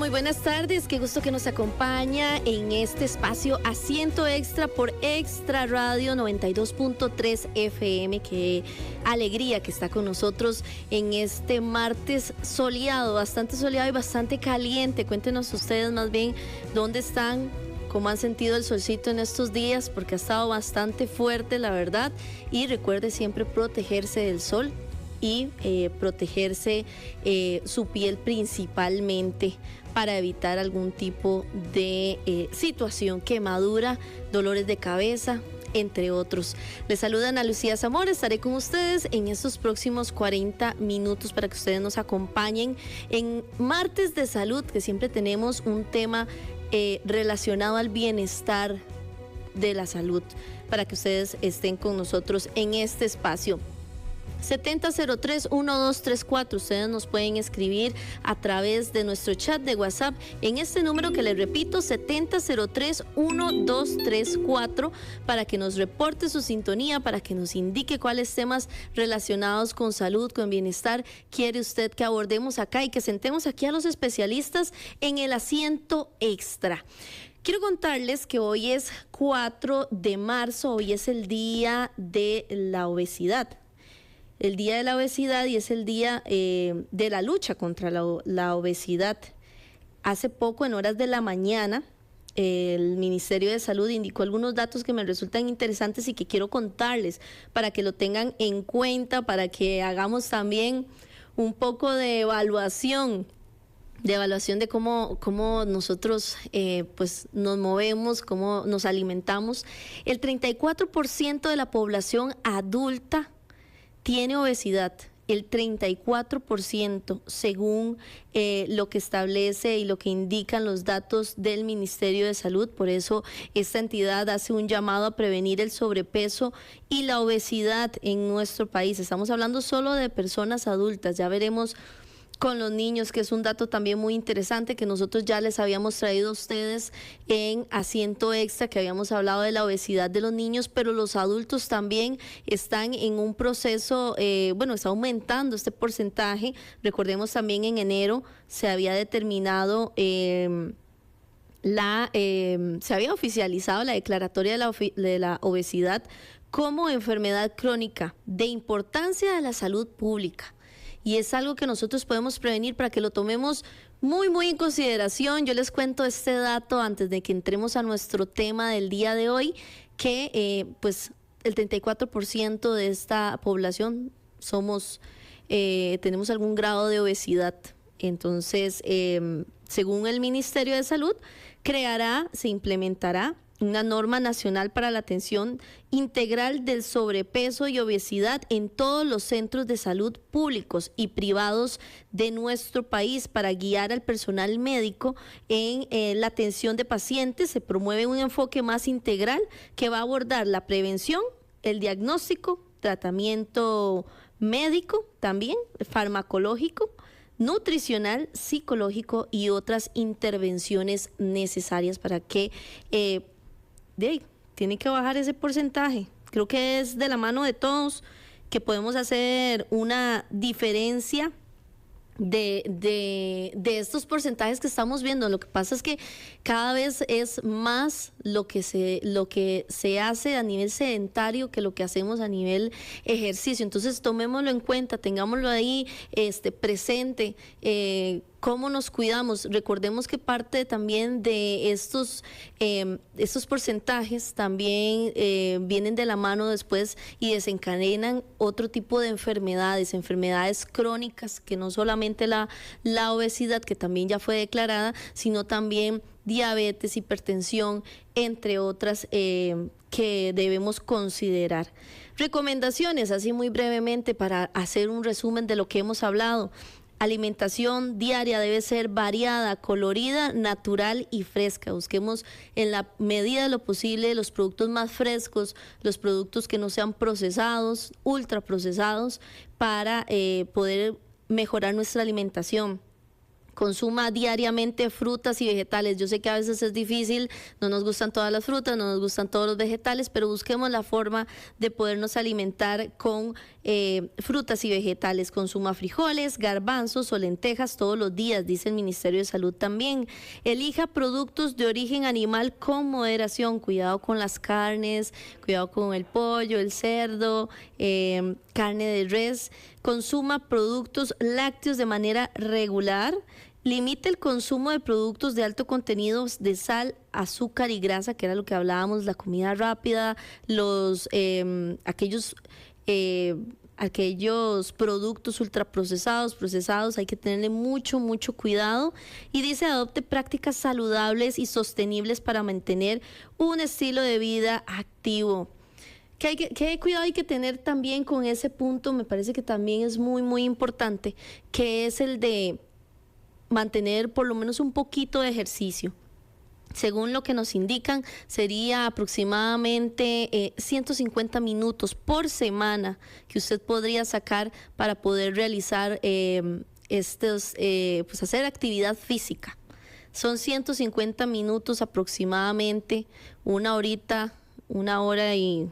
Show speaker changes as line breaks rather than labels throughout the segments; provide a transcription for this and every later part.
Muy buenas tardes, qué gusto que nos acompaña en este espacio Asiento Extra por Extra Radio 92.3 FM. Qué alegría que está con nosotros en este martes soleado, bastante soleado y bastante caliente. Cuéntenos ustedes más bien dónde están, cómo han sentido el solcito en estos días, porque ha estado bastante fuerte, la verdad. Y recuerde siempre protegerse del sol y protegerse su piel principalmente para evitar algún tipo de situación, quemadura, dolores de cabeza, entre otros. Les saluda Ana Lucía Zamora, estaré con ustedes en estos próximos 40 minutos para que ustedes nos acompañen en Martes de Salud, que siempre tenemos un tema relacionado al bienestar de la salud, para que ustedes estén con nosotros en este espacio. 7003-1234. Ustedes nos pueden escribir a través de nuestro chat de WhatsApp en este número que les repito, 7003-1234, para que nos reporte su sintonía, para que nos indique cuáles temas relacionados con salud, con bienestar quiere usted que abordemos acá y que sentemos aquí a los especialistas en el asiento extra. Quiero contarles que hoy es 4 de marzo, hoy es el día de la obesidad. El día de la obesidad, y es el día de la lucha contra la obesidad. Hace poco, en horas de la mañana, el Ministerio de Salud indicó algunos datos que me resultan interesantes y que quiero contarles para que lo tengan en cuenta, para que hagamos también un poco de evaluación de cómo nosotros pues nos movemos, cómo nos alimentamos. El 34% de la población adulta tiene obesidad, el 34%, según lo que establece y lo que indican los datos del Ministerio de Salud. Por eso esta entidad hace un llamado a prevenir el sobrepeso y la obesidad en nuestro país. Estamos hablando solo de personas adultas, ya veremos con los niños, que es un dato también muy interesante que nosotros ya les habíamos traído a ustedes en Asiento Extra, que habíamos hablado de la obesidad de los niños, pero los adultos también están en un proceso, está aumentando este porcentaje. Recordemos también en enero se había determinado se había oficializado la declaratoria de la obesidad como enfermedad crónica de importancia de la salud pública. Y es algo que nosotros podemos prevenir para que lo tomemos muy, muy en consideración. Yo les cuento este dato antes de que entremos a nuestro tema del día de hoy, que pues el 34% de esta población tenemos algún grado de obesidad. Entonces, según el Ministerio de Salud, se implementará una norma nacional para la atención integral del sobrepeso y obesidad en todos los centros de salud públicos y privados de nuestro país para guiar al personal médico en la atención de pacientes. Se promueve un enfoque más integral que va a abordar la prevención, el diagnóstico, tratamiento médico, también farmacológico, nutricional, psicológico y otras intervenciones necesarias para que tiene que bajar ese porcentaje. Creo que es de la mano de todos que podemos hacer una diferencia de estos porcentajes que estamos viendo. Lo que pasa es que cada vez es más lo que se hace a nivel sedentario que lo que hacemos a nivel ejercicio. Entonces tomémoslo en cuenta, tengámoslo ahí presente. ¿Cómo nos cuidamos? Recordemos que parte también de estos porcentajes también vienen de la mano después y desencadenan otro tipo de enfermedades crónicas, que no solamente la obesidad, que también ya fue declarada, sino también diabetes, hipertensión, entre otras que debemos considerar. Recomendaciones, así muy brevemente, para hacer un resumen de lo que hemos hablado. Alimentación diaria debe ser variada, colorida, natural y fresca. Busquemos en la medida de lo posible los productos más frescos, los productos que no sean procesados, ultraprocesados, para poder mejorar nuestra alimentación. consuma diariamente frutas y vegetales. Yo sé que a veces es difícil, no nos gustan todas las frutas, no nos gustan todos los vegetales, pero busquemos la forma de podernos alimentar con frutas y vegetales. Consuma frijoles, garbanzos o lentejas todos los días, dice el Ministerio de Salud también. Elija productos de origen animal con moderación. Cuidado con las carnes, cuidado con el pollo, el cerdo, carne de res. Consuma productos lácteos de manera regular. Limite el consumo de productos de alto contenido de sal, azúcar y grasa, que era lo que hablábamos, la comida rápida, aquellos productos ultraprocesados, procesados, hay que tenerle mucho cuidado. Y dice, adopte prácticas saludables y sostenibles para mantener un estilo de vida activo. ¿Qué cuidado hay que tener también con ese punto? Me parece que también es muy importante, que es el de mantener por lo menos un poquito de ejercicio. Según lo que nos indican, sería aproximadamente 150 minutos por semana que usted podría sacar para poder realizar pues hacer actividad física. Son 150 minutos aproximadamente, una hora y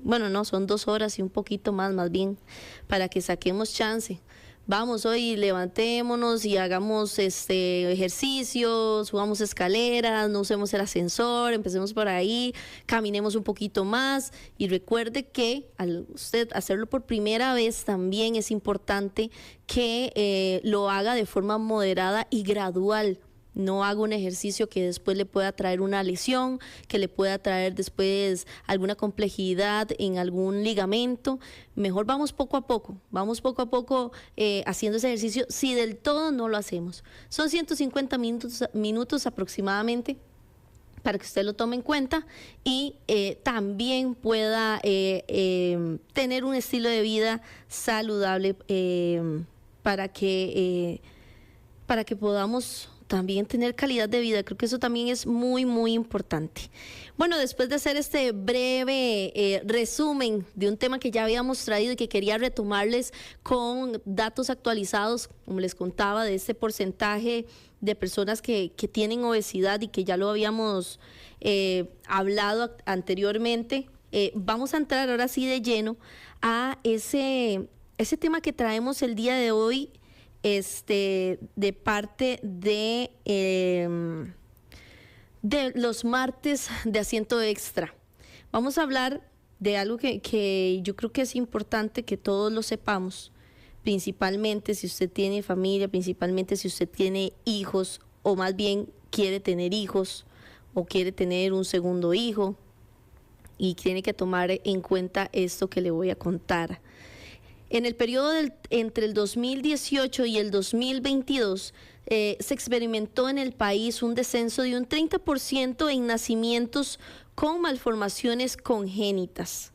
bueno, no, son 2 horas y un poquito más bien, para que saquemos chance. Vamos hoy, levantémonos y hagamos ejercicios, subamos escaleras, no usemos el ascensor, empecemos por ahí, caminemos un poquito más. Y recuerde que al usted hacerlo por primera vez también es importante que lo haga de forma moderada y gradual. No haga un ejercicio que después le pueda traer una lesión, que le pueda traer después alguna complejidad en algún ligamento. Mejor vamos poco a poco haciendo ese ejercicio, si del todo no lo hacemos. Son 150 minutos aproximadamente, para que usted lo tome en cuenta y también pueda tener un estilo de vida saludable para que podamos también tener calidad de vida. Creo que eso también es muy importante. Bueno, después de hacer este breve resumen de un tema que ya habíamos traído y que quería retomarles con datos actualizados, como les contaba, de este porcentaje de personas que tienen obesidad y que ya lo habíamos hablado anteriormente, vamos a entrar ahora sí de lleno a ese tema que traemos el día de hoy, de parte de los martes de asiento extra. Vamos a hablar de algo que yo creo que es importante que todos lo sepamos, principalmente si usted tiene familia, principalmente si usted tiene hijos, o más bien quiere tener hijos o quiere tener un segundo hijo, y tiene que tomar en cuenta esto que le voy a contar. En el periodo entre el 2018 y el 2022 se experimentó en el país un descenso de un 30% en nacimientos con malformaciones congénitas.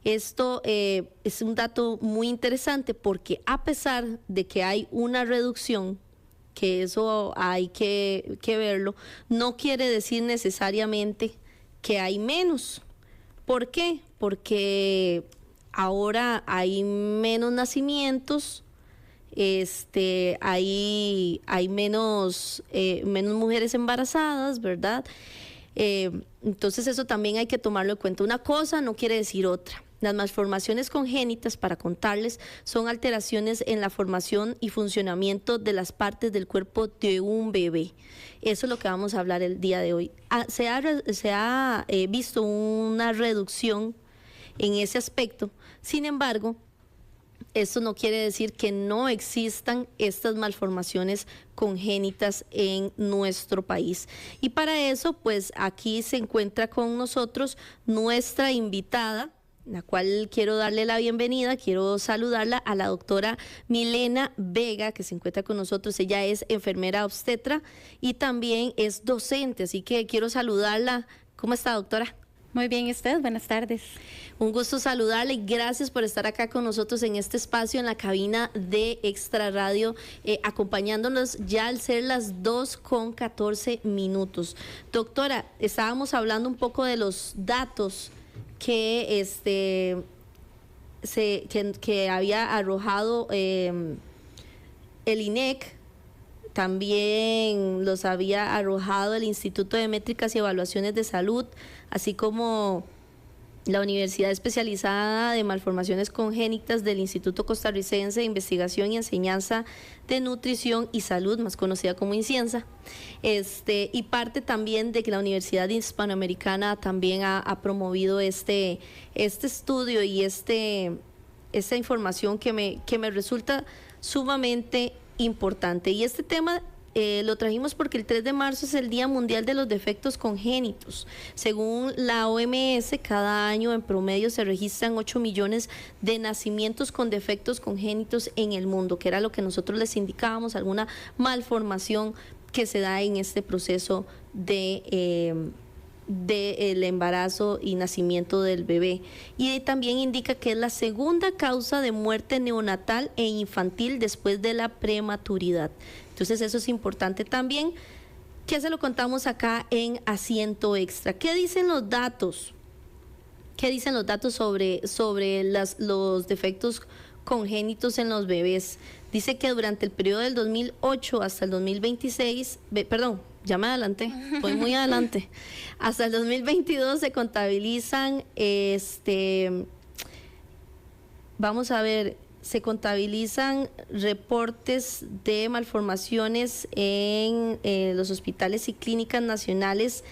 Esto es un dato muy interesante, porque a pesar de que hay una reducción, que eso hay que verlo, no quiere decir necesariamente que hay menos. ¿Por qué? Porque ahora hay menos nacimientos, hay menos mujeres embarazadas, ¿verdad? Entonces eso también hay que tomarlo en cuenta. Una cosa no quiere decir otra. Las malformaciones congénitas, para contarles, son alteraciones en la formación y funcionamiento de las partes del cuerpo de un bebé. Eso es lo que vamos a hablar el día de hoy. Se ha visto una reducción en ese aspecto. Sin embargo, esto no quiere decir que no existan estas malformaciones congénitas en nuestro país. Y para eso, pues aquí se encuentra con nosotros nuestra invitada, la cual quiero darle la bienvenida, quiero saludarla, a la doctora Milena Vega, que se encuentra con nosotros. Ella es enfermera obstetra y también es docente, así que quiero saludarla. ¿Cómo está, doctora?
Muy bien, usted, buenas tardes.
Un gusto saludarle y gracias por estar acá con nosotros en este espacio, en la cabina de Extra Radio, acompañándonos ya al ser las 2:14. Doctora, estábamos hablando un poco de los datos que había arrojado el INEC también los había arrojado el Instituto de Métricas y Evaluaciones de Salud, así como la Universidad Especializada de Malformaciones Congénitas del Instituto Costarricense de Investigación y Enseñanza de Nutrición y Salud, más conocida como INCIENSA, y parte también de que la Universidad Hispanoamericana también ha promovido este estudio y esta información que me resulta sumamente importante. Y este tema lo trajimos porque el 3 de marzo es el Día Mundial de los Defectos Congénitos. Según la OMS, cada año en promedio se registran 8 millones de nacimientos con defectos congénitos en el mundo, que era lo que nosotros les indicábamos, alguna malformación que se da en este proceso del embarazo y nacimiento del bebé. Y también indica que es la segunda causa de muerte neonatal e infantil después de la prematuridad. Entonces eso es importante también, que se lo contamos acá en Asiento Extra. ¿Qué dicen los datos? ¿Qué dicen los datos sobre los defectos congénitos en los bebés? Dice que durante el periodo del 2008 hasta el 2026, ya me adelanté, voy muy adelante. Hasta el 2022 se contabilizan, vamos a ver, se contabilizan reportes de malformaciones en los hospitales y clínicas nacionales,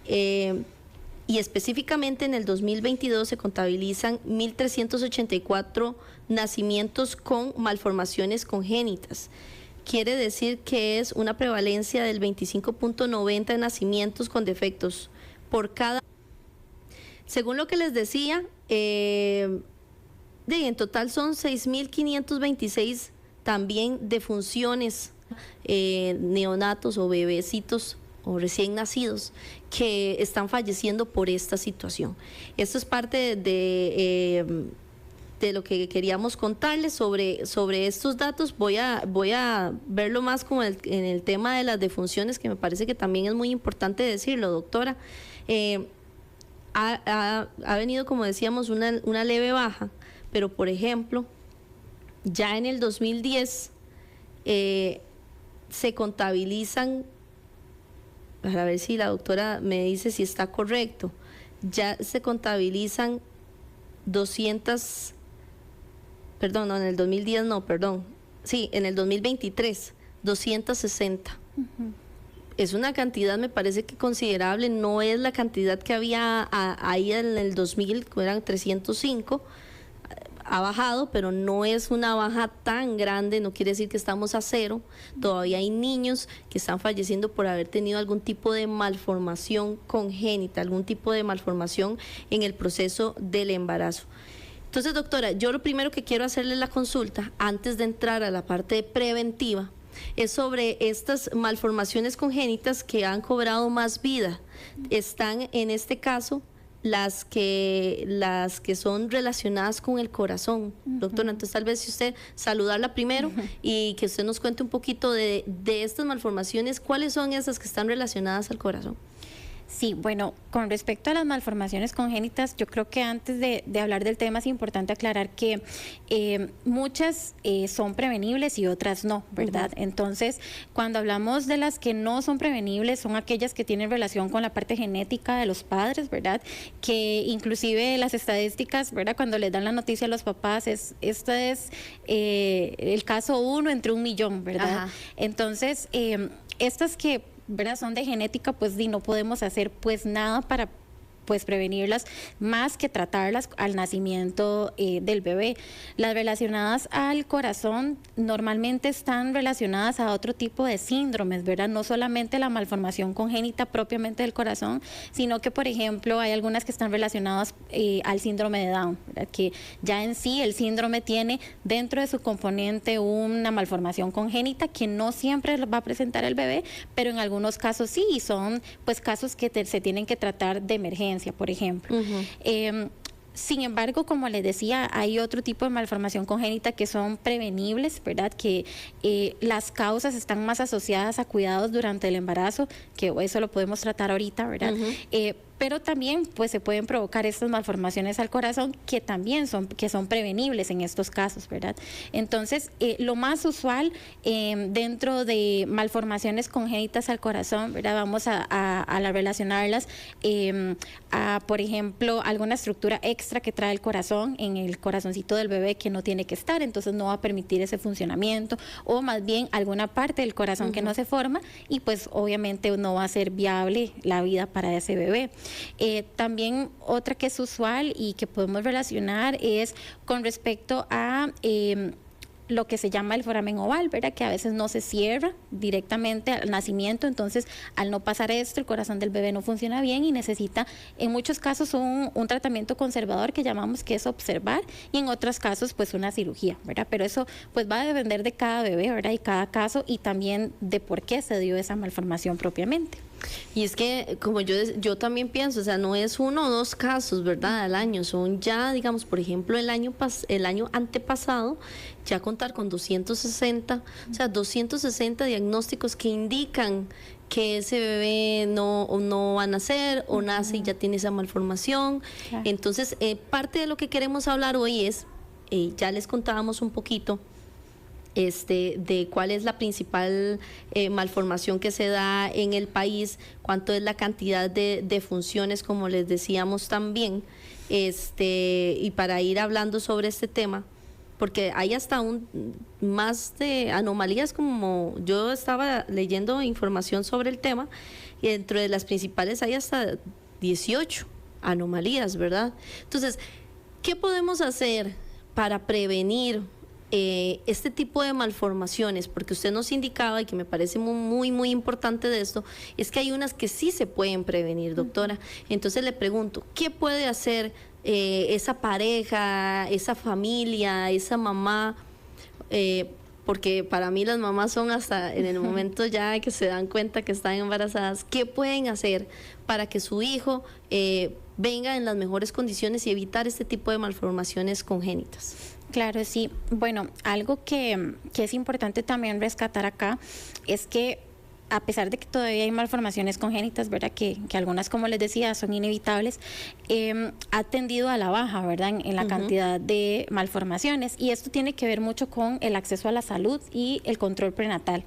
y específicamente en el 2022 se contabilizan 1.384 nacimientos con malformaciones congénitas. Quiere decir que es una prevalencia del 25.90 de nacimientos con defectos por cada. Según lo que les decía, en total son 6.526 también defunciones, neonatos o bebecitos o recién nacidos que están falleciendo por esta situación. Esto es parte de lo que queríamos contarles sobre estos datos. Voy a verlo más como en el tema de las defunciones, que me parece que también es muy importante decirlo, doctora. Ha venido, como decíamos, una leve baja, pero por ejemplo, ya en el 2010 se contabilizan, para ver si la doctora me dice si está correcto, ya se contabilizan 200, perdón, no, en el 2010 no, perdón, sí, en el 2023, 260. Es una cantidad, me parece que considerable, no es la cantidad que había ahí en el 2000, que eran 305, ha bajado, pero no es una baja tan grande, no quiere decir que estamos a cero. Todavía hay niños que están falleciendo por haber tenido algún tipo de malformación congénita, algún tipo de malformación en el proceso del embarazo. Entonces, doctora, yo lo primero que quiero hacerle la consulta, antes de entrar a la parte preventiva, es sobre estas malformaciones congénitas que han cobrado más vida. Están en este caso las que son relacionadas con el corazón. Doctora, entonces tal vez si usted saludarla primero y que usted nos cuente un poquito de estas malformaciones, ¿cuáles son esas que están relacionadas al corazón?
Sí, bueno, con respecto a las malformaciones congénitas, yo creo que antes de hablar del tema es importante aclarar que muchas son prevenibles y otras no, ¿verdad? Entonces, cuando hablamos de las que no son prevenibles, son aquellas que tienen relación con la parte genética de los padres, ¿verdad? Que inclusive las estadísticas, ¿verdad? Cuando les dan la noticia a los papás, esto es el caso 1 entre 1 millón, ¿verdad? Ajá. Entonces, estas que, ¿verdad?, son de genética, pues no podemos hacer pues nada para pues prevenirlas, más que tratarlas al nacimiento del bebé. Las relacionadas al corazón normalmente están relacionadas a otro tipo de síndromes, ¿verdad? No solamente la malformación congénita propiamente del corazón, sino que, por ejemplo, hay algunas que están relacionadas al síndrome de Down, ¿verdad? Que ya en sí el síndrome tiene dentro de su componente una malformación congénita que no siempre va a presentar el bebé, pero en algunos casos sí, y son pues casos que se tienen que tratar de emergencia, por ejemplo. Sin embargo, como les decía, hay otro tipo de malformación congénita que son prevenibles, ¿verdad? Que las causas están más asociadas a cuidados durante el embarazo, que eso lo podemos tratar ahorita, ¿verdad? pero también pues se pueden provocar estas malformaciones al corazón que también son prevenibles en estos casos, ¿verdad? Entonces, lo más usual dentro de malformaciones congénitas al corazón, ¿verdad? Vamos a relacionarlas a, por ejemplo, alguna estructura extra que trae el corazón en el corazoncito del bebé que no tiene que estar, entonces no va a permitir ese funcionamiento, o más bien alguna parte del corazón que no se forma y pues obviamente no va a ser viable la vida para ese bebé. También otra que es usual y que podemos relacionar es con respecto a lo que se llama el foramen oval, ¿verdad? Que a veces no se cierra directamente al nacimiento, entonces al no pasar esto, el corazón del bebé no funciona bien y necesita en muchos casos un tratamiento conservador que llamamos que es observar, y en otros casos pues una cirugía, ¿verdad? Pero eso pues va a depender de cada bebé, ¿verdad? Y cada caso, y también de por qué se dio esa malformación propiamente.
Y es que, como yo también pienso, o sea, no es 1 o 2 casos, ¿verdad?, al año, son ya, digamos, por ejemplo, el año antepasado, ya contar con 260, o sea, 260 diagnósticos que indican que ese bebé no va a nacer o nace y ya tiene esa malformación. Claro. Entonces, parte de lo que queremos hablar hoy es, ya les contábamos un poquito, de cuál es la principal malformación que se da en el país, cuánto es la cantidad de funciones, como les decíamos también, y para ir hablando sobre este tema, porque hay hasta más de anomalías, como yo estaba leyendo información sobre el tema, y dentro de las principales hay hasta 18 anomalías, ¿verdad? Entonces, ¿qué podemos hacer para prevenir este tipo de malformaciones? Porque usted nos indicaba, y que me parece muy, muy importante de esto, es que hay unas que sí se pueden prevenir, doctora. Entonces le pregunto, ¿qué puede hacer esa pareja, esa familia, esa mamá? Porque para mí las mamás son hasta en el momento ya que se dan cuenta que están embarazadas. ¿Qué pueden hacer para que su hijo venga en las mejores condiciones y evitar este tipo de malformaciones congénitas?
Claro, sí. Bueno, algo que es importante también rescatar acá es que a pesar de que todavía hay malformaciones congénitas, ¿verdad? Que algunas, como les decía, son inevitables, ha tendido a la baja, ¿verdad? En la cantidad de malformaciones, y esto tiene que ver mucho con el acceso a la salud y el control prenatal.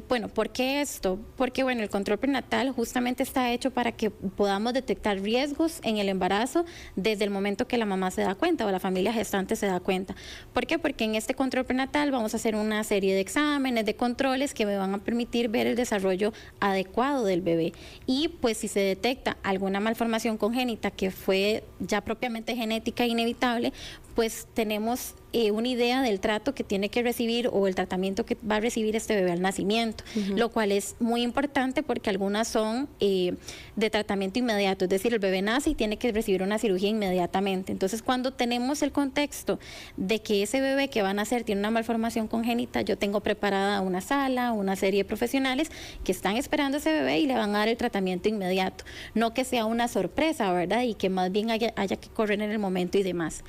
Bueno, ¿por qué esto? Porque bueno, el control prenatal justamente está hecho para que podamos detectar riesgos en el embarazo desde el momento que la mamá se da cuenta o la familia gestante se da cuenta. ¿Por qué? Porque en este control prenatal vamos a hacer una serie de exámenes, de controles que me van a permitir ver el desarrollo adecuado del bebé. Y pues si se detecta alguna malformación congénita que fue ya propiamente genética e inevitable, pues tenemos una idea del trato que tiene que recibir o el tratamiento que va a recibir este bebé al nacimiento, lo cual es muy importante porque algunas son de tratamiento inmediato, es decir, el bebé nace y tiene que recibir una cirugía inmediatamente. Entonces, cuando tenemos el contexto de que ese bebé que va a nacer tiene una malformación congénita, yo tengo preparada una sala, una serie de profesionales que están esperando a ese bebé y le van a dar el tratamiento inmediato, no que sea una sorpresa, ¿verdad? Y que más bien haya que correr en el momento y demás.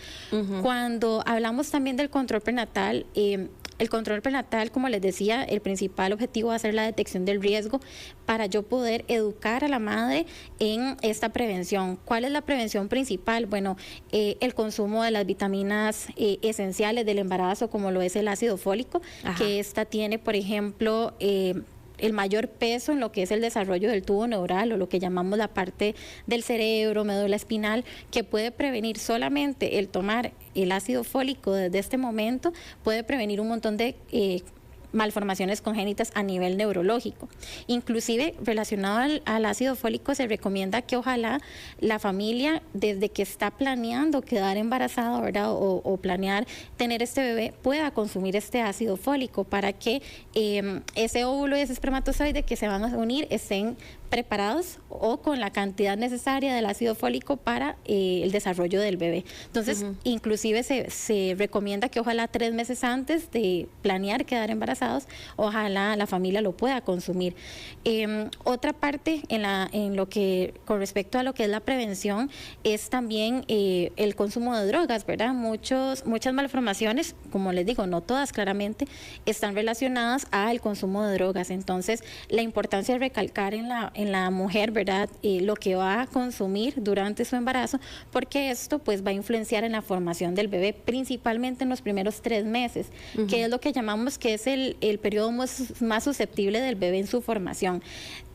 Cuando hablamos también del control prenatal, el control prenatal, como les decía, el principal objetivo va a ser la detección del riesgo para yo poder educar a la madre en esta prevención. ¿Cuál es la prevención principal? Bueno, el consumo de las vitaminas esenciales del embarazo, como lo es el ácido fólico, que esta tiene, por ejemplo, el mayor peso en lo que es el desarrollo del tubo neural o lo que llamamos la parte del cerebro, médula espinal, que puede prevenir solamente el tomar el ácido fólico desde este momento, puede prevenir un montón de malformaciones congénitas a nivel neurológico. Inclusive, relacionado al ácido fólico, se recomienda que ojalá la familia, desde que está planeando quedar embarazada, ¿verdad? O planear tener este bebé, pueda consumir este ácido fólico para que ese óvulo y ese espermatozoide que se van a unir estén preparados o con la cantidad necesaria del ácido fólico para el desarrollo del bebé. Entonces, inclusive se recomienda que ojalá 3 meses antes de planear quedar embarazada, interesados, ojalá la familia lo pueda consumir. Otra parte en lo que con respecto a lo que es la prevención es también el consumo de drogas, ¿verdad? Muchas malformaciones, como les digo, no todas claramente, están relacionadas al consumo de drogas. Entonces, la importancia de recalcar en la mujer, ¿verdad? Lo que va a consumir durante su embarazo, porque esto pues va a influenciar en la formación del bebé, principalmente en los primeros 3 meses, que es lo que llamamos que es el periodo más susceptible del bebé en su formación.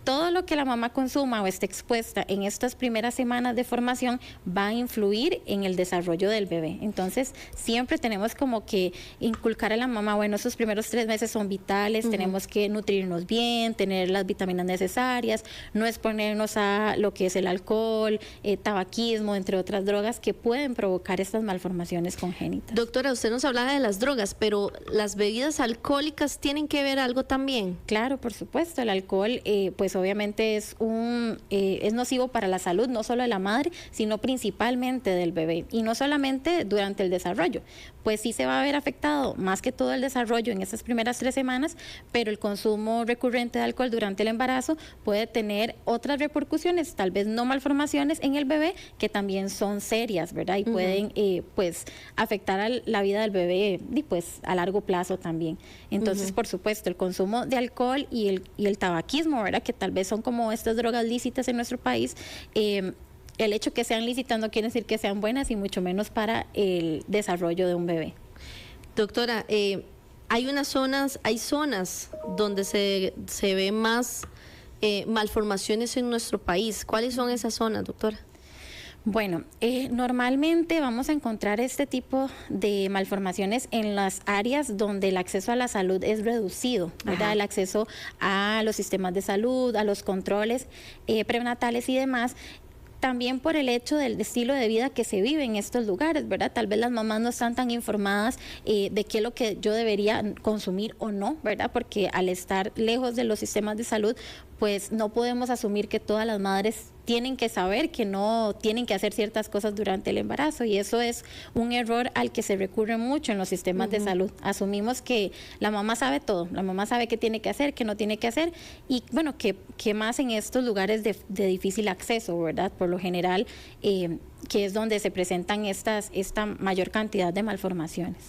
Todo lo que la mamá consuma o esté expuesta en estas primeras semanas de formación va a influir en el desarrollo del bebé. Entonces, siempre tenemos como que inculcar a la mamá, bueno, esos primeros 3 meses son vitales, tenemos que nutrirnos bien, tener las vitaminas necesarias, no exponernos a lo que es el alcohol, tabaquismo, entre otras drogas que pueden provocar estas malformaciones congénitas.
Doctora, usted nos hablaba de las drogas, pero ¿las bebidas alcohólicas tienen que ver algo también?
Claro, por supuesto, el alcohol, pues obviamente es nocivo para la salud, no solo de la madre, sino principalmente del bebé, y no solamente durante el desarrollo, pues sí se va a ver afectado más que todo el desarrollo en estas primeras 3 semanas, pero el consumo recurrente de alcohol durante el embarazo puede tener otras repercusiones, tal vez no malformaciones en el bebé, que también son serias, ¿verdad? Y pueden pues afectar a la vida del bebé y pues a largo plazo también. Entonces, por supuesto, el consumo de alcohol y el tabaquismo, ¿verdad? Que tal vez son como estas drogas lícitas en nuestro país, el hecho que sean lícitas no quiere decir que sean buenas y mucho menos para el desarrollo de un bebé.
Doctora, hay zonas donde se ve más malformaciones en nuestro país. ¿Cuáles son esas zonas, doctora?
Bueno, normalmente vamos a encontrar este tipo de malformaciones en las áreas donde el acceso a la salud es reducido, ¿verdad? El acceso a los sistemas de salud, a los controles prenatales y demás. También por el hecho del estilo de vida que se vive en estos lugares, ¿verdad? Tal vez las mamás no están tan informadas de qué es lo que yo debería consumir o no, ¿verdad? Porque al estar lejos de los sistemas de salud, pues no podemos asumir que todas las madres tienen que saber que no tienen que hacer ciertas cosas durante el embarazo, y eso es un error al que se recurre mucho en los sistemas de salud. Asumimos que la mamá sabe todo, la mamá sabe qué tiene que hacer, qué no tiene que hacer, y bueno, que más en estos lugares de difícil acceso, ¿verdad? Por lo general, que es donde se presentan esta mayor cantidad de malformaciones.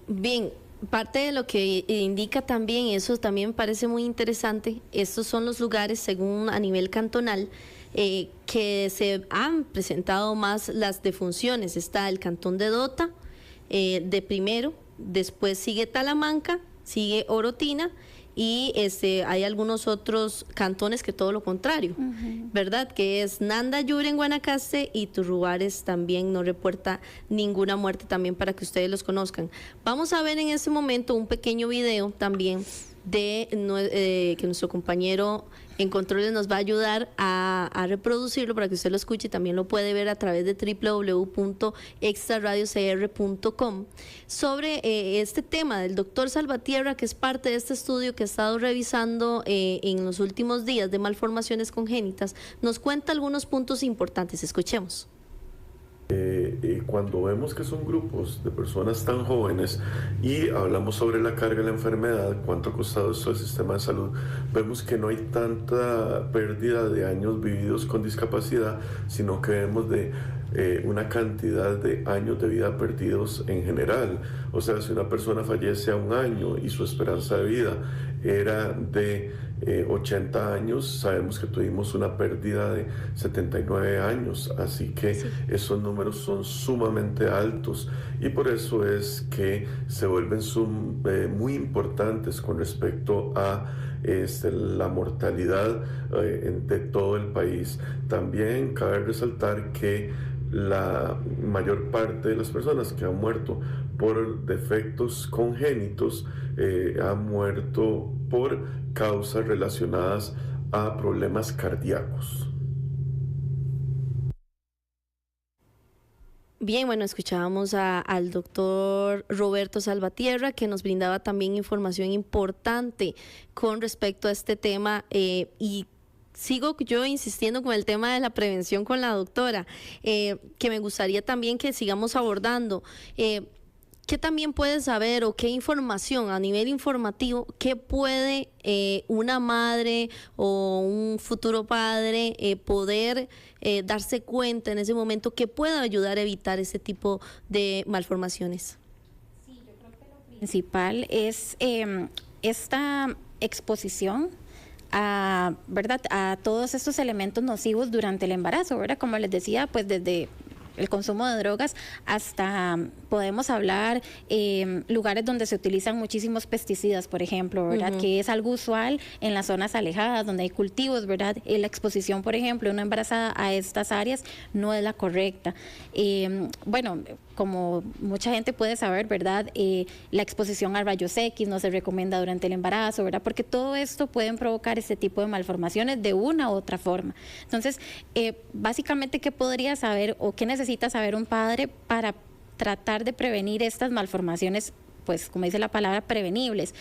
Bien. Parte de lo que indica también, eso también me parece muy interesante, estos son los lugares, según a nivel cantonal, que se han presentado más las defunciones. Está el cantón de Dota, de primero, después sigue Talamanca, sigue Orotina, y hay algunos otros cantones que todo lo contrario, ¿verdad? Que es Nanda, Yura en Guanacaste, y Turrubares también no reporta ninguna muerte, también para que ustedes los conozcan. Vamos a ver en este momento un pequeño video también de que nuestro compañero en controles nos va a ayudar a reproducirlo para que usted lo escuche, y también lo puede ver a través de www.extraradiocr.com sobre este tema del doctor Salvatierra, que es parte de este estudio que ha estado revisando en los últimos días de malformaciones congénitas. Nos cuenta algunos puntos importantes. Escuchemos.
Cuando vemos que son grupos de personas tan jóvenes y hablamos sobre la carga de la enfermedad, cuánto ha costado esto al sistema de salud, vemos que no hay tanta pérdida de años vividos con discapacidad, sino que vemos de una cantidad de años de vida perdidos en general. O sea, si una persona fallece a 1 año y su esperanza de vida era de 80 años, sabemos que tuvimos una pérdida de 79 años, así que esos números son sumamente altos, y por eso es que se vuelven muy importantes con respecto a la mortalidad de todo el país. También cabe resaltar que la mayor parte de las personas que han muerto por defectos congénitos han muerto por causas relacionadas a problemas cardíacos.
Bien, bueno, escuchábamos al doctor Roberto Salvatierra, que nos brindaba también información importante con respecto a este tema, y sigo yo insistiendo con el tema de la prevención con la doctora, que me gustaría también que sigamos abordando. ¿Qué también puede saber o qué información a nivel informativo, qué puede una madre o un futuro padre poder darse cuenta en ese momento que pueda ayudar a evitar ese tipo de malformaciones?
Sí, yo creo que lo principal es esta exposición a, ¿verdad?, a todos estos elementos nocivos durante el embarazo, ¿verdad? Como les decía, pues desde el consumo de drogas hasta podemos hablar lugares donde se utilizan muchísimos pesticidas, por ejemplo, ¿verdad? Que es algo usual en las zonas alejadas donde hay cultivos, ¿verdad? La exposición, por ejemplo, de una embarazada a estas áreas no es la correcta. Bueno, como mucha gente puede saber, ¿verdad? La exposición a rayos X no se recomienda durante el embarazo, ¿verdad? Porque todo esto pueden provocar este tipo de malformaciones de una u otra forma. Entonces, básicamente, ¿qué podría saber o qué necesita saber un padre para tratar de prevenir estas malformaciones, pues como dice la palabra, prevenibles?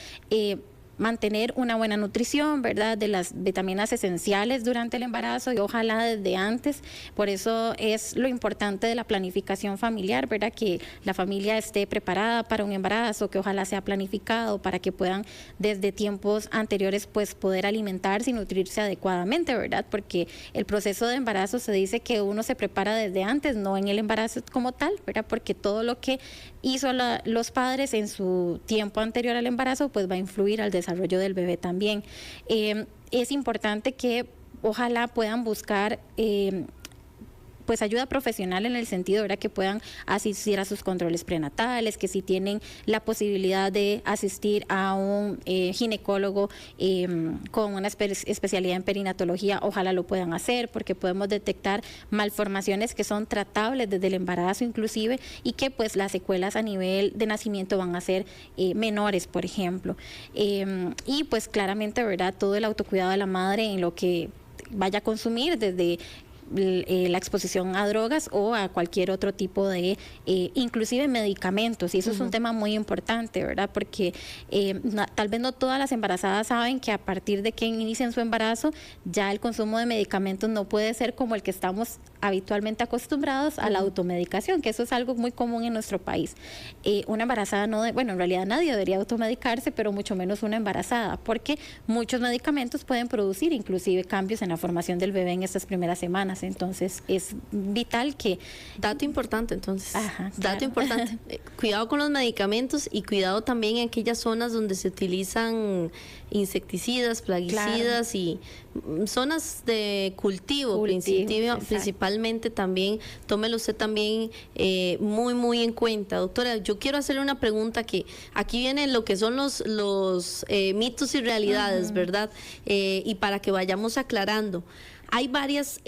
Mantener una buena nutrición, ¿verdad?, de las vitaminas esenciales durante el embarazo y ojalá desde antes. Por eso es lo importante de la planificación familiar, ¿verdad?, que la familia esté preparada para un embarazo, que ojalá sea planificado para que puedan desde tiempos anteriores pues poder alimentarse y nutrirse adecuadamente, ¿verdad?, porque el proceso de embarazo se dice que uno se prepara desde antes, no en el embarazo como tal, ¿verdad?, porque todo lo que hizo los padres en su tiempo anterior al embarazo pues va a influir al desarrollo del bebé también. Es importante que ojalá puedan buscar pues ayuda profesional en el sentido, ¿verdad?, que puedan asistir a sus controles prenatales, que si tienen la posibilidad de asistir a un ginecólogo con una especialidad en perinatología, ojalá lo puedan hacer, porque podemos detectar malformaciones que son tratables desde el embarazo inclusive y que pues las secuelas a nivel de nacimiento van a ser menores, por ejemplo. Y pues claramente, ¿verdad?, todo el autocuidado de la madre en lo que vaya a consumir, desde la exposición a drogas o a cualquier otro tipo de, inclusive medicamentos, y eso es un tema muy importante, ¿verdad?, porque tal vez no todas las embarazadas saben que a partir de que inician su embarazo ya el consumo de medicamentos no puede ser como el que estamos habitualmente acostumbrados a la automedicación, que eso es algo muy común en nuestro país. Una embarazada bueno, en realidad nadie debería automedicarse, pero mucho menos una embarazada, porque muchos medicamentos pueden producir inclusive cambios en la formación del bebé en estas primeras semanas. Entonces es vital que...
Dato importante, entonces.
Ajá,
dato
claro.
importante. Cuidado con los medicamentos y cuidado también en aquellas zonas donde se utilizan insecticidas, plaguicidas, y zonas de cultivo principalmente también. Tómelo usted también muy en cuenta. Doctora, yo quiero hacerle una pregunta que aquí viene lo que son los mitos y realidades, ¿verdad? Y para que vayamos aclarando. Hay varias,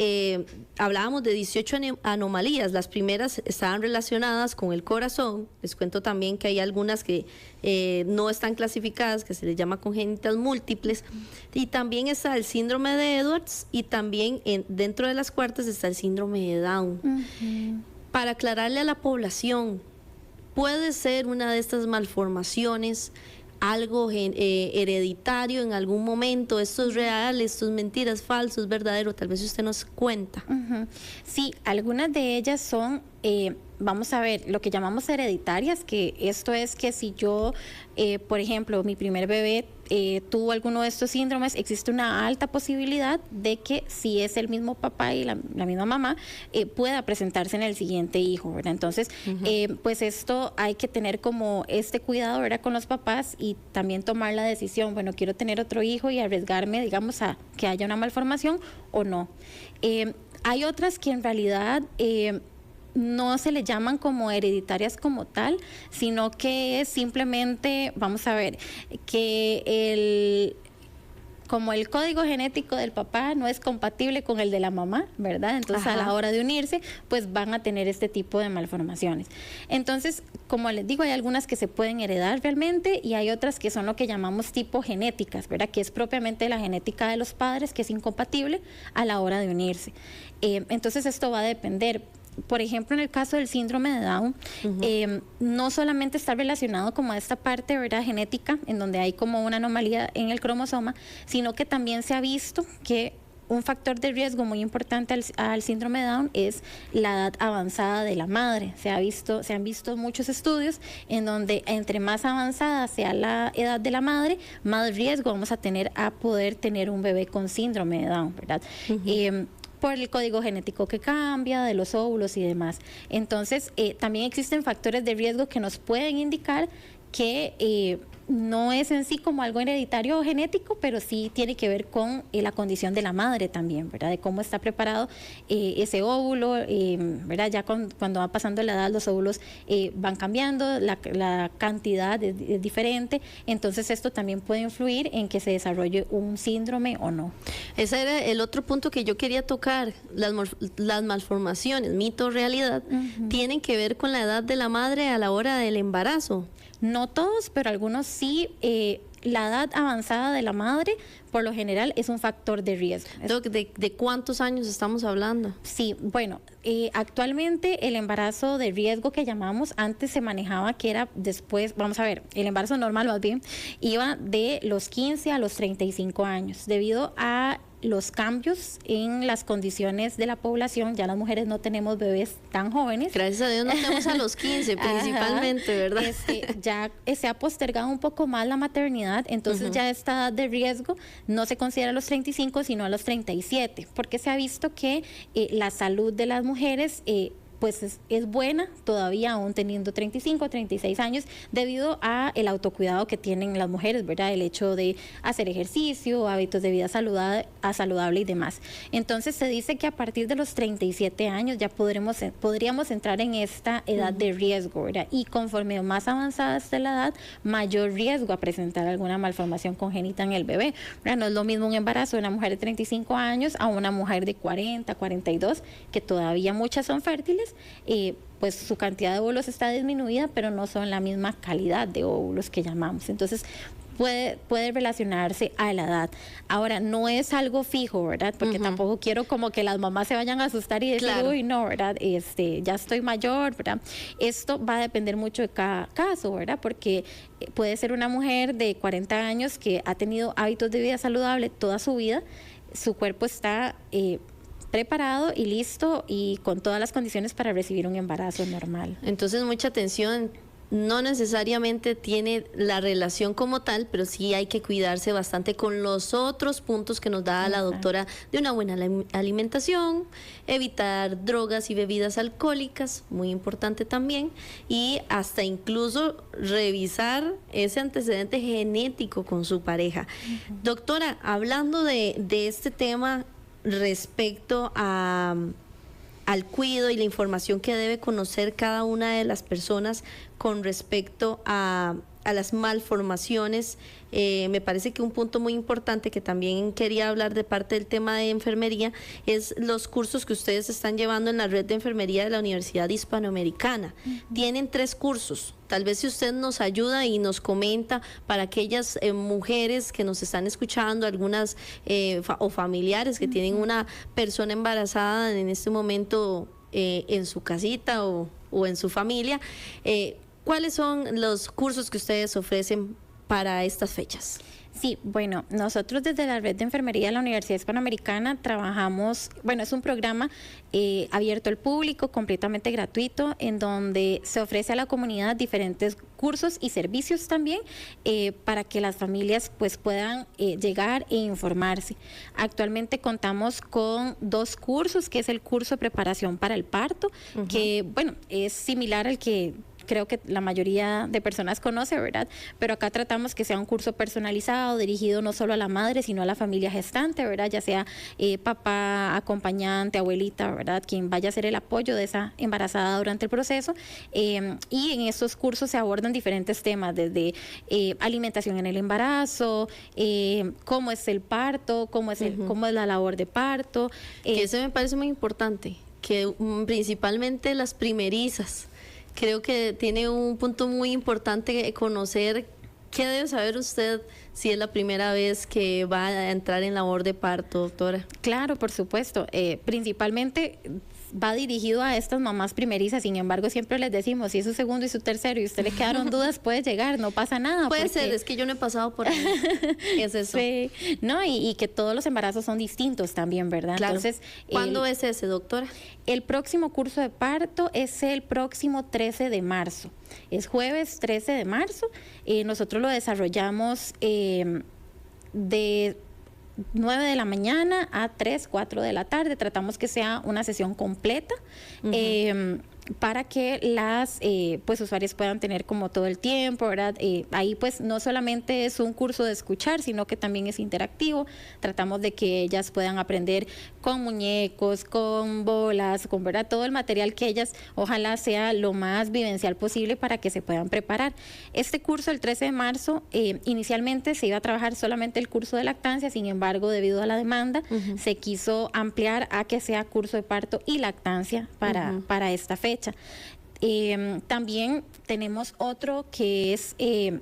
hablábamos de 18 anomalías, las primeras estaban relacionadas con el corazón, les cuento también que hay algunas que no están clasificadas, que se les llama congénitas múltiples, y también está el síndrome de Edwards, y también dentro de las cuartas está el síndrome de Down. Para aclararle a la población, puede ser una de estas malformaciones algo hereditario en algún momento, esto es real, esto es mentira, es falso, es verdadero, tal vez usted nos cuenta.
Sí, algunas de ellas son, vamos a ver, lo que llamamos hereditarias, que esto es que si yo, por ejemplo, mi primer bebé tuvo alguno de estos síndromes, existe una alta posibilidad de que si es el mismo papá y la misma mamá, pueda presentarse en el siguiente hijo, ¿verdad? Entonces, pues esto hay que tener como este cuidado, ¿verdad?, con los papás y también tomar la decisión, bueno, quiero tener otro hijo y arriesgarme, digamos, a que haya una malformación o no. Hay otras que en realidad no se le llaman como hereditarias como tal, sino que es simplemente, vamos a ver, que como el código genético del papá no es compatible con el de la mamá, ¿verdad? Entonces a la hora de unirse, pues van a tener este tipo de malformaciones. Entonces, como les digo, hay algunas que se pueden heredar realmente y hay otras que son lo que llamamos tipo genéticas, ¿verdad? Que es propiamente la genética de los padres, que es incompatible a la hora de unirse. Entonces esto va a depender. Por ejemplo, en el caso del síndrome de Down, no solamente está relacionado como a esta parte, ¿verdad?, genética, en donde hay como una anomalía en el cromosoma, sino que también se ha visto que un factor de riesgo muy importante al síndrome de Down es la edad avanzada de la madre. Se han visto muchos estudios en donde entre más avanzada sea la edad de la madre, más riesgo vamos a tener a poder tener un bebé con síndrome de Down, ¿verdad? Por el código genético que cambia, de los óvulos y demás. Entonces, también existen factores de riesgo que nos pueden indicar que no es en sí como algo hereditario o genético, pero sí tiene que ver con la condición de la madre también, ¿verdad? De cómo está preparado ese óvulo, ¿verdad? Ya cuando va pasando la edad, los óvulos van cambiando, la cantidad es diferente, entonces esto también puede influir en que se desarrolle un síndrome o no.
Ese era el otro punto que yo quería tocar, las malformaciones, mito o realidad, tienen que ver con la edad de la madre a la hora del embarazo.
No todos, pero algunos sí. La edad avanzada de la madre, por lo general, es un factor de riesgo.
¿De cuántos años estamos hablando?
Sí, bueno, actualmente el embarazo de riesgo que llamamos, antes se manejaba que era después, vamos a ver, el embarazo normal más bien, iba de los 15 a los 35 años, debido a los cambios en las condiciones de la población. Ya las mujeres no tenemos bebés tan jóvenes.
Gracias a Dios no tenemos a los 15 principalmente, ¿verdad?
Ya se ha postergado un poco más la maternidad, entonces ya esta edad de riesgo no se considera a los 35, sino a los 37, porque se ha visto que la salud de las mujeres pues es buena todavía aún teniendo 35, 36 años, debido a el autocuidado que tienen las mujeres, ¿verdad? El hecho de hacer ejercicio, hábitos de vida saludable y demás. Entonces se dice que a partir de los 37 años ya podríamos entrar en esta edad de riesgo, ¿verdad? Y conforme más avanzada esté la edad, mayor riesgo a presentar alguna malformación congénita en el bebé, ¿verdad? No es lo mismo un embarazo de una mujer de 35 años a una mujer de 40, 42, que todavía muchas son fértiles. Pues su cantidad de óvulos está disminuida, pero no son la misma calidad de óvulos que llamamos. Entonces puede relacionarse a la edad. Ahora, no es algo fijo, ¿verdad? Porque tampoco quiero como que las mamás se vayan a asustar y decir, uy, no, ¿verdad? Ya estoy mayor, ¿verdad? Esto va a depender mucho de cada caso, ¿verdad? Porque puede ser una mujer de 40 años que ha tenido hábitos de vida saludable toda su vida, su cuerpo está preparado y listo y con todas las condiciones para recibir un embarazo normal.
Entonces, mucha atención, no necesariamente tiene la relación como tal, pero sí hay que cuidarse bastante con los otros puntos que nos da la doctora, de una buena alimentación, evitar drogas y bebidas alcohólicas, muy importante también, y hasta incluso revisar ese antecedente genético con su pareja. Doctora, hablando de este tema respecto al cuidado y la información que debe conocer cada una de las personas con respecto a las malformaciones, me parece que un punto muy importante que también quería hablar de parte del tema de enfermería es los cursos que ustedes están llevando en la red de enfermería de la Universidad Hispanoamericana. Tienen 3 cursos. Tal vez si usted nos ayuda y nos comenta para aquellas mujeres que nos están escuchando, algunas o familiares que tienen una persona embarazada en este momento en su casita o en su familia, ¿cuáles son los cursos que ustedes ofrecen para estas fechas?
Sí, bueno, nosotros desde la red de enfermería de la Universidad Hispanoamericana trabajamos, bueno, es un programa abierto al público, completamente gratuito, en donde se ofrece a la comunidad diferentes cursos y servicios también para que las familias pues puedan llegar e informarse. Actualmente contamos con 2 cursos, que es el curso de preparación para el parto, que bueno, es similar al que creo que la mayoría de personas conoce, ¿verdad? Pero acá tratamos que sea un curso personalizado, dirigido no solo a la madre, sino a la familia gestante, ¿verdad? Ya sea papá, acompañante, abuelita, ¿verdad? Quien vaya a hacer el apoyo de esa embarazada durante el proceso. Y en estos cursos se abordan diferentes temas, desde alimentación en el embarazo, cómo es el parto, cómo es la labor de parto.
Que eso me parece muy importante, que principalmente las primerizas, creo que tiene un punto muy importante conocer qué debe saber usted si es la primera vez que va a entrar en labor de parto, doctora.
Claro, por supuesto. Principalmente va dirigido a estas mamás primerizas. Sin embargo, siempre les decimos, si es su segundo y su tercero y usted le quedaron dudas, puede llegar, no pasa nada.
Puede ser, es que yo no he pasado por ahí. Es eso.
Sí, no, y que todos los embarazos son distintos también, ¿verdad?
Claro.
Entonces,
¿Cuándo es ese, doctora?
El próximo curso de parto es el próximo 13 de marzo. Es jueves 13 de marzo. Nosotros lo desarrollamos de 9 de la mañana a 3, 4 de la tarde. Tratamos que sea una sesión completa. Para que las pues usuarios puedan tener como todo el tiempo, ¿verdad? Ahí pues no solamente es un curso de escuchar, sino que también es interactivo. Tratamos de que ellas puedan aprender con muñecos, con bolas, con, ¿verdad?, todo el material que ellas ojalá sea lo más vivencial posible para que se puedan preparar. Este curso el 13 de marzo inicialmente se iba a trabajar solamente el curso de lactancia, sin embargo debido a la demanda se quiso ampliar a que sea curso de parto y lactancia para esta fecha. También tenemos otro que es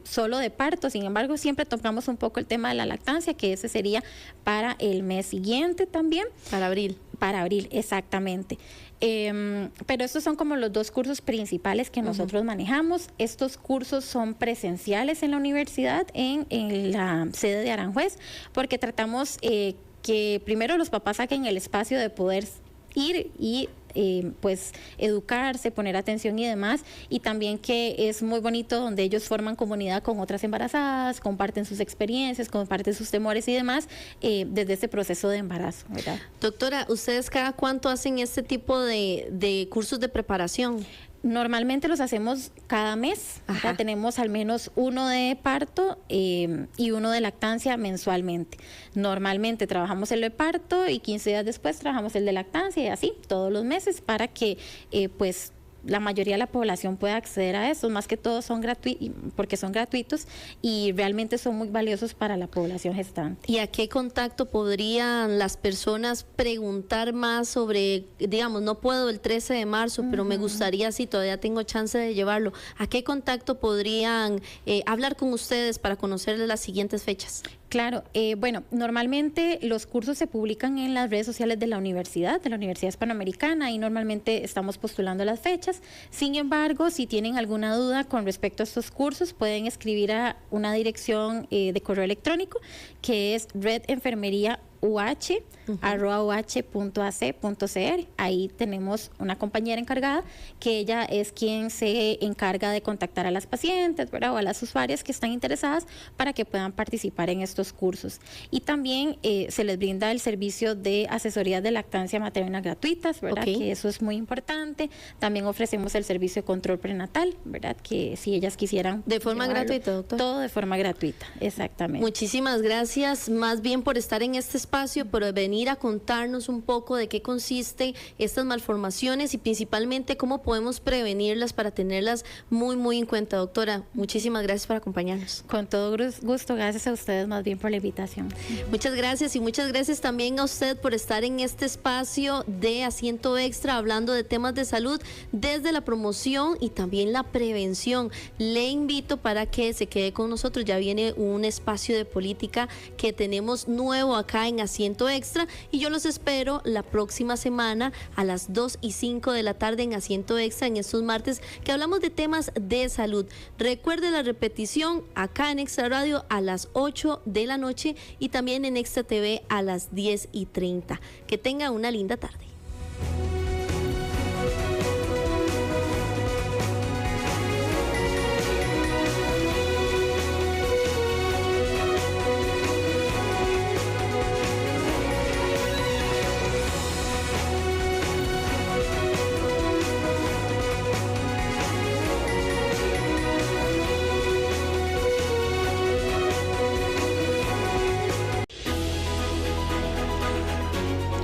solo de parto, sin embargo siempre tocamos un poco el tema de la lactancia, que ese sería para el mes siguiente también.
Para abril.
Para abril, exactamente. Pero estos son como los dos cursos principales que nosotros manejamos. Estos cursos son presenciales en la universidad, en la sede de Aranjuez, porque tratamos que primero los papás saquen el espacio de poder ir y pues educarse, poner atención y demás, y también que es muy bonito donde ellos forman comunidad con otras embarazadas, comparten sus experiencias, comparten sus temores y demás desde este proceso de embarazo, ¿verdad?
Doctora, ¿ustedes cada cuánto hacen este tipo de cursos de preparación?
Normalmente los hacemos cada mes. Tenemos al menos uno de parto y uno de lactancia mensualmente. Normalmente trabajamos el de parto y 15 días después trabajamos el de lactancia y así todos los meses para que pues la mayoría de la población pueda acceder a estos. Más que todo son porque son gratuitos y realmente son muy valiosos para la población gestante.
¿Y a qué contacto podrían las personas preguntar más sobre, digamos, no puedo el 13 de marzo, pero me gustaría, si todavía tengo chance de llevarlo, ¿a qué contacto podrían hablar con ustedes para conocerles las siguientes fechas?
Claro, bueno, normalmente los cursos se publican en las redes sociales de la Universidad Hispanoamericana, y normalmente estamos postulando las fechas. Sin embargo, si tienen alguna duda con respecto a estos cursos, pueden escribir a una dirección de correo electrónico que es redenfermería@uh.ac.cr. Ahí tenemos una compañera encargada que ella es quien se encarga de contactar a las pacientes, ¿verdad?, o a las usuarias que están interesadas para que puedan participar en estos cursos. Y también se les brinda el servicio de asesorías de lactancia materna gratuitas, ¿verdad? Que eso es muy importante. También ofrecemos el servicio de control prenatal, ¿verdad?, que si ellas quisieran
¿De forma gratuita, doctor?
Todo de forma gratuita, exactamente.
Muchísimas gracias, más bien por estar en este espacio, por venir a contarnos un poco de qué consiste estas malformaciones y principalmente cómo podemos prevenirlas para tenerlas muy, muy en cuenta. Doctora, muchísimas gracias por acompañarnos.
Con todo gusto, gracias a ustedes más bien por la invitación.
Muchas gracias, y muchas gracias también a usted por estar en este espacio de Asiento Extra, hablando de temas de salud desde la promoción y también la prevención. Le invito para que se quede con nosotros, ya viene un espacio de política que tenemos nuevo acá en Asiento Extra, y yo los espero la próxima semana a las 2:05 de la tarde en Asiento Extra, en estos martes que hablamos de temas de salud. Recuerde la repetición acá en Extra Radio a las 8 de la noche y también en Extra TV a las 10:30. Que tenga una linda tarde.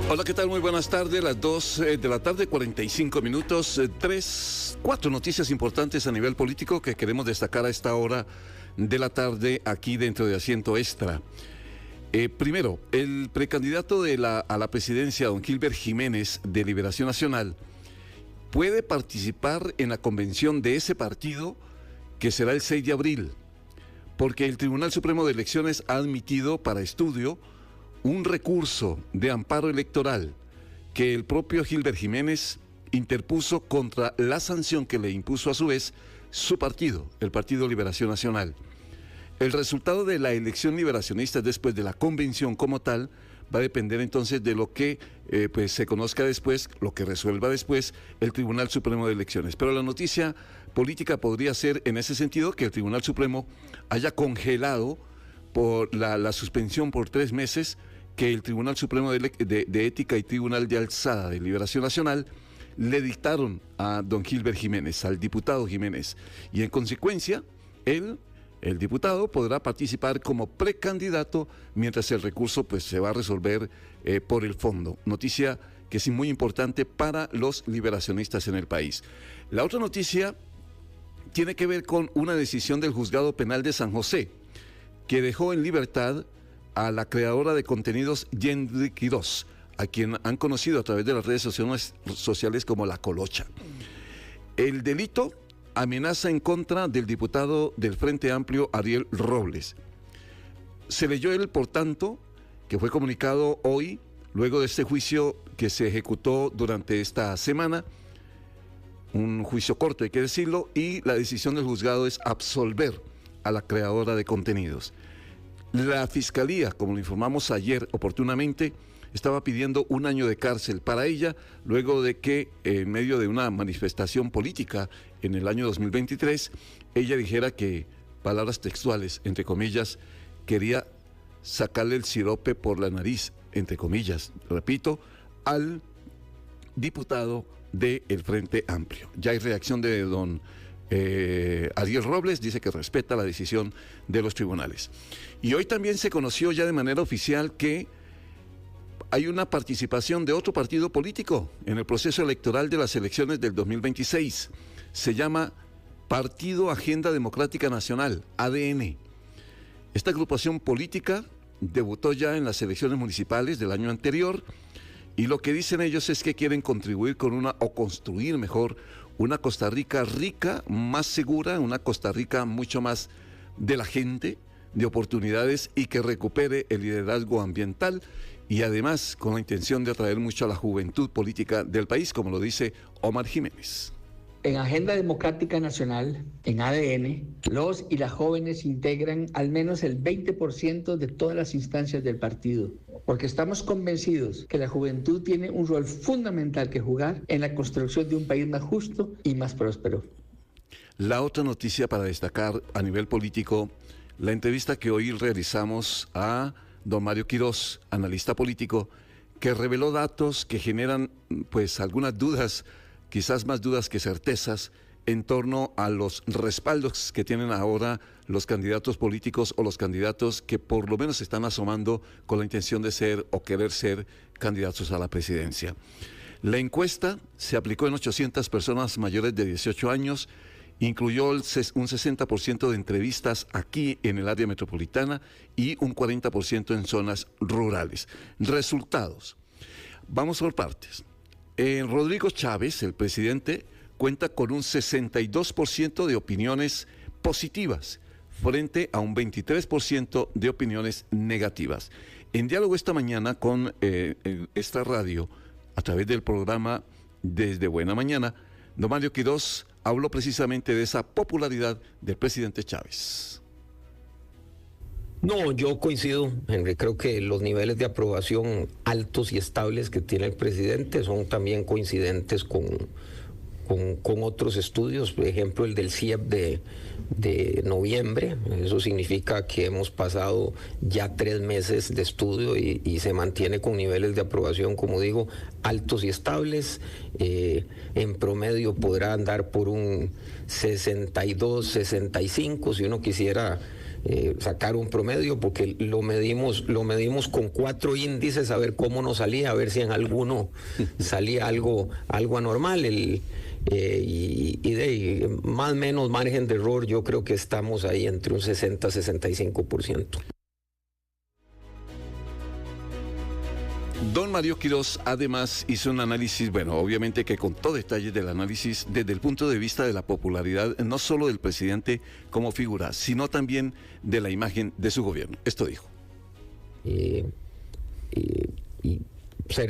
Hola, ¿qué tal? Muy buenas tardes, las 2 de la tarde, 45 minutos, 4 noticias importantes a nivel político que queremos destacar a esta hora de la tarde aquí dentro de Asiento Extra. Primero, el precandidato a la presidencia, don Gilbert Jiménez, de Liberación Nacional, puede participar en la convención de ese partido que será el 6 de abril, porque el Tribunal Supremo de Elecciones ha admitido para estudio un recurso de amparo electoral que el propio Gilbert Jiménez interpuso contra la sanción que le impuso a su vez su partido, el Partido Liberación Nacional. El resultado de la elección liberacionista después de la convención como tal va a depender entonces de lo que pues se conozca después, lo que resuelva después el Tribunal Supremo de Elecciones. Pero la noticia política podría ser en ese sentido que el Tribunal Supremo haya congelado por la suspensión por 3 meses que el Tribunal Supremo de Ética y Tribunal de Alzada de Liberación Nacional le dictaron a don Gilbert Jiménez, al diputado Jiménez. Y en consecuencia, el diputado podrá participar como precandidato mientras el recurso pues se va a resolver por el fondo. Noticia que es muy importante para los liberacionistas en el país. La otra noticia tiene que ver con una decisión del Juzgado Penal de San José que dejó en libertad a la creadora de contenidos Yendri Quirós, a quien han conocido a través de las redes sociales como La Colocha. El delito amenaza en contra del diputado del Frente Amplio Ariel Robles. Se leyó él, por tanto, que fue comunicado hoy, luego de este juicio que se ejecutó durante esta semana, un juicio corto hay que decirlo, y la decisión del juzgado es absolver a la creadora de contenidos. La Fiscalía, como lo informamos ayer oportunamente, estaba pidiendo 1 año de cárcel para ella, luego de que en medio de una manifestación política en el año 2023, ella dijera que, palabras textuales, entre comillas, quería sacarle el sirope por la nariz, entre comillas, repito, al diputado del Frente Amplio. Ya hay reacción de don Ariel Robles, dice que respeta la decisión de los tribunales. Y hoy también se conoció ya de manera oficial que hay una participación de otro partido político en el proceso electoral de las elecciones del 2026. Se llama Partido Agenda Democrática Nacional, ADN. Esta agrupación política debutó ya en las elecciones municipales del año anterior y lo que dicen ellos es que quieren contribuir con o construir mejor una Costa Rica rica, más segura, una Costa Rica mucho más de la gente, de oportunidades y que recupere el liderazgo ambiental y además con la intención de atraer mucho a la juventud política del país, como lo dice Omar Jiménez.
En Agenda Democrática Nacional, en ADN, los y las jóvenes integran al menos el 20% de todas las instancias del partido, porque estamos convencidos que la juventud tiene un rol fundamental que jugar en la construcción de un país más justo y más próspero.
La otra noticia para destacar a nivel político, la entrevista que hoy realizamos a don Mario Quirós, analista político, que reveló datos que generan pues algunas dudas, quizás más dudas que certezas, en torno a los respaldos que tienen ahora los candidatos políticos o los candidatos que por lo menos están asomando con la intención de ser o querer ser candidatos a la presidencia. La encuesta se aplicó en 800 personas mayores de 18 años, incluyó un 60% de entrevistas aquí en el área metropolitana y un 40% en zonas rurales. Resultados. Vamos por partes. Rodrigo Chávez, el presidente, cuenta con un 62% de opiniones positivas frente a un 23% de opiniones negativas. En diálogo esta mañana con esta radio, a través del programa Desde Buena Mañana, don Mario Quirós habló precisamente de esa popularidad del presidente Chávez.
No, yo coincido, Henry, creo que los niveles de aprobación altos y estables que tiene el presidente son también coincidentes con otros estudios, por ejemplo el del CIEP de noviembre. Eso significa que hemos pasado ya 3 meses de estudio y se mantiene con niveles de aprobación, como digo, altos y estables. En promedio podrá andar por un 62, 65 si uno quisiera sacar un promedio, porque lo medimos con 4 índices a ver cómo nos salía, a ver si en alguno salía algo anormal. Y de más o menos margen de error, yo creo que estamos ahí entre un 60 y 65%.
Don Mario Quirós además hizo un análisis, bueno, obviamente que contó detalles del análisis desde el punto de vista de la popularidad, no solo del presidente como figura, sino también de la imagen de su gobierno. Esto dijo.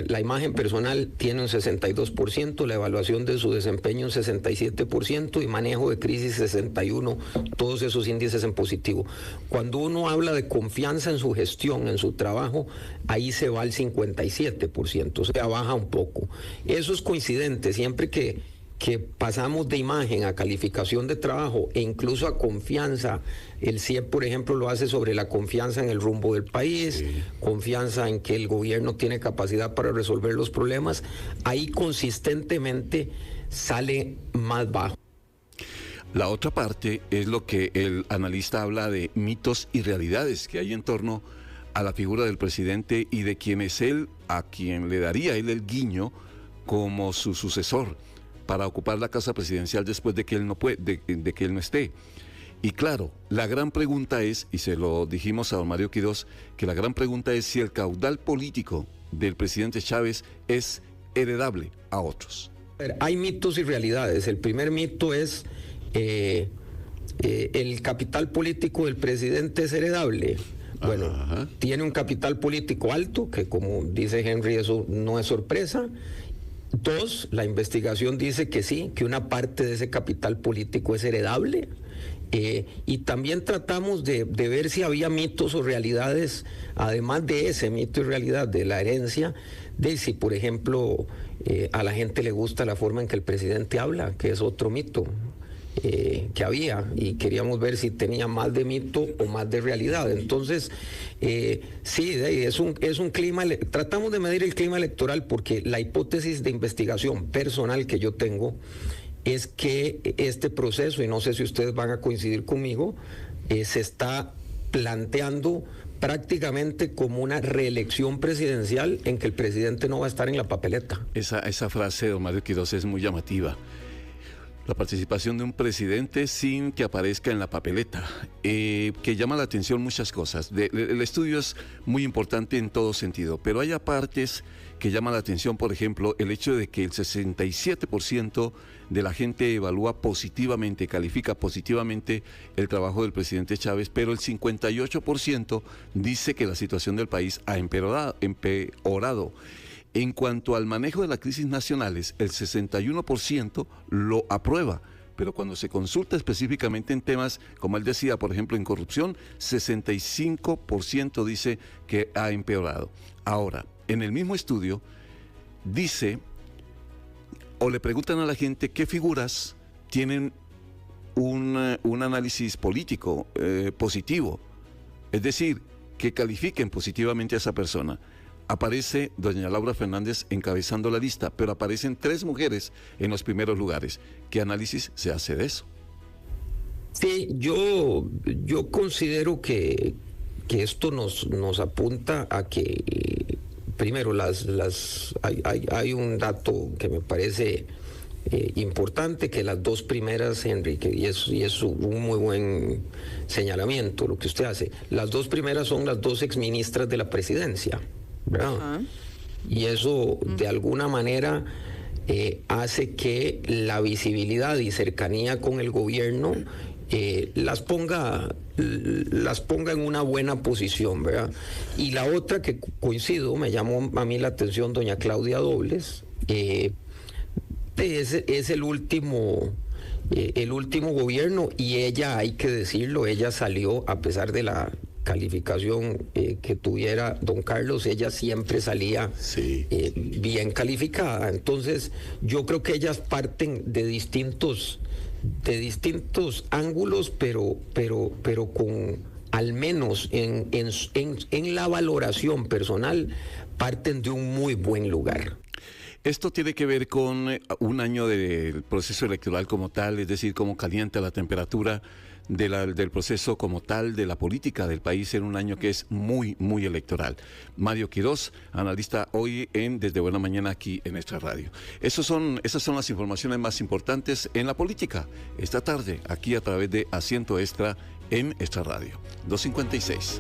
la imagen personal tiene un 62%, la evaluación de su desempeño un 67% y manejo de crisis 61%, todos esos índices en positivo. Cuando uno habla de confianza en su gestión, en su trabajo, ahí se va al 57%, o sea, baja un poco. Eso es coincidente, siempre que pasamos de imagen a calificación de trabajo e incluso a confianza. El CIEP, por ejemplo, lo hace sobre la confianza en el rumbo del país, confianza en que el gobierno tiene capacidad para resolver los problemas. Ahí consistentemente sale más bajo.
La otra parte es lo que el analista habla de mitos y realidades que hay en torno a la figura del presidente y de quién es él, a quien le daría él el guiño como su sucesor para ocupar la casa presidencial después de que él no de que él no esté. Y claro, la gran pregunta es, y se lo dijimos a don Mario Quirós, que la gran pregunta es si el caudal político del presidente Chávez es heredable a otros.
Hay mitos y realidades. El primer mito es el capital político del presidente es heredable. Bueno, tiene un capital político alto, que como dice Henry, eso no es sorpresa. 2, la investigación dice que sí, que una parte de ese capital político es heredable. Y también tratamos de ver si había mitos o realidades, además de ese mito y realidad de la herencia, de si, por ejemplo, a la gente le gusta la forma en que el presidente habla, que es otro mito que había, y queríamos ver si tenía más de mito o más de realidad. Entonces, sí, es un clima, tratamos de medir el clima electoral, porque la hipótesis de investigación personal que yo tengo es que este proceso, y no sé si ustedes van a coincidir conmigo, se está planteando prácticamente como una reelección presidencial en que el presidente no va a estar en la papeleta.
Esa frase de don Mario Quirós es muy llamativa. La participación de un presidente sin que aparezca en la papeleta, que llama la atención muchas cosas. El estudio es muy importante en todo sentido, pero hay partes que llaman la atención, por ejemplo, el hecho de que el 67% de la gente evalúa positivamente, califica positivamente el trabajo del presidente Chávez, pero el 58% dice que la situación del país ha empeorado. En cuanto al manejo de las crisis nacionales, el 61% lo aprueba, pero cuando se consulta específicamente en temas, como él decía, por ejemplo, en corrupción, 65% dice que ha empeorado. Ahora, en el mismo estudio, dice, o le preguntan a la gente qué figuras tienen un análisis político positivo, es decir, que califiquen positivamente a esa persona. Aparece doña Laura Fernández encabezando la lista, pero aparecen 3 mujeres en los primeros lugares. ¿Qué análisis se hace de eso?
Sí, yo considero que esto nos apunta a que, primero, hay un dato que me parece importante, que las 2 primeras, Enrique, y es un muy buen señalamiento lo que usted hace, las 2 primeras son las 2 exministras de la presidencia, ¿verdad? Y eso de alguna manera hace que la visibilidad y cercanía con el gobierno las ponga en una buena posición, ¿verdad? Y la otra que coincido, me llamó a mí la atención doña Claudia Dobles, es el último gobierno, y ella, hay que decirlo, ella salió, a pesar de la calificación que tuviera don Carlos, ella siempre salía bien calificada. Entonces yo creo que ellas parten de distintos ángulos, pero con, al menos en la valoración personal, parten de un muy buen lugar.
Esto tiene que ver con un año del proceso electoral como tal, es decir, cómo calienta la temperatura del proceso como tal, de la política del país en un año que es muy, muy electoral. Mario Quirós, analista hoy en Desde Buena Mañana aquí en nuestra radio. Esas son las informaciones más importantes en la política esta tarde, aquí a través de Asiento Extra en esta radio. 2:56.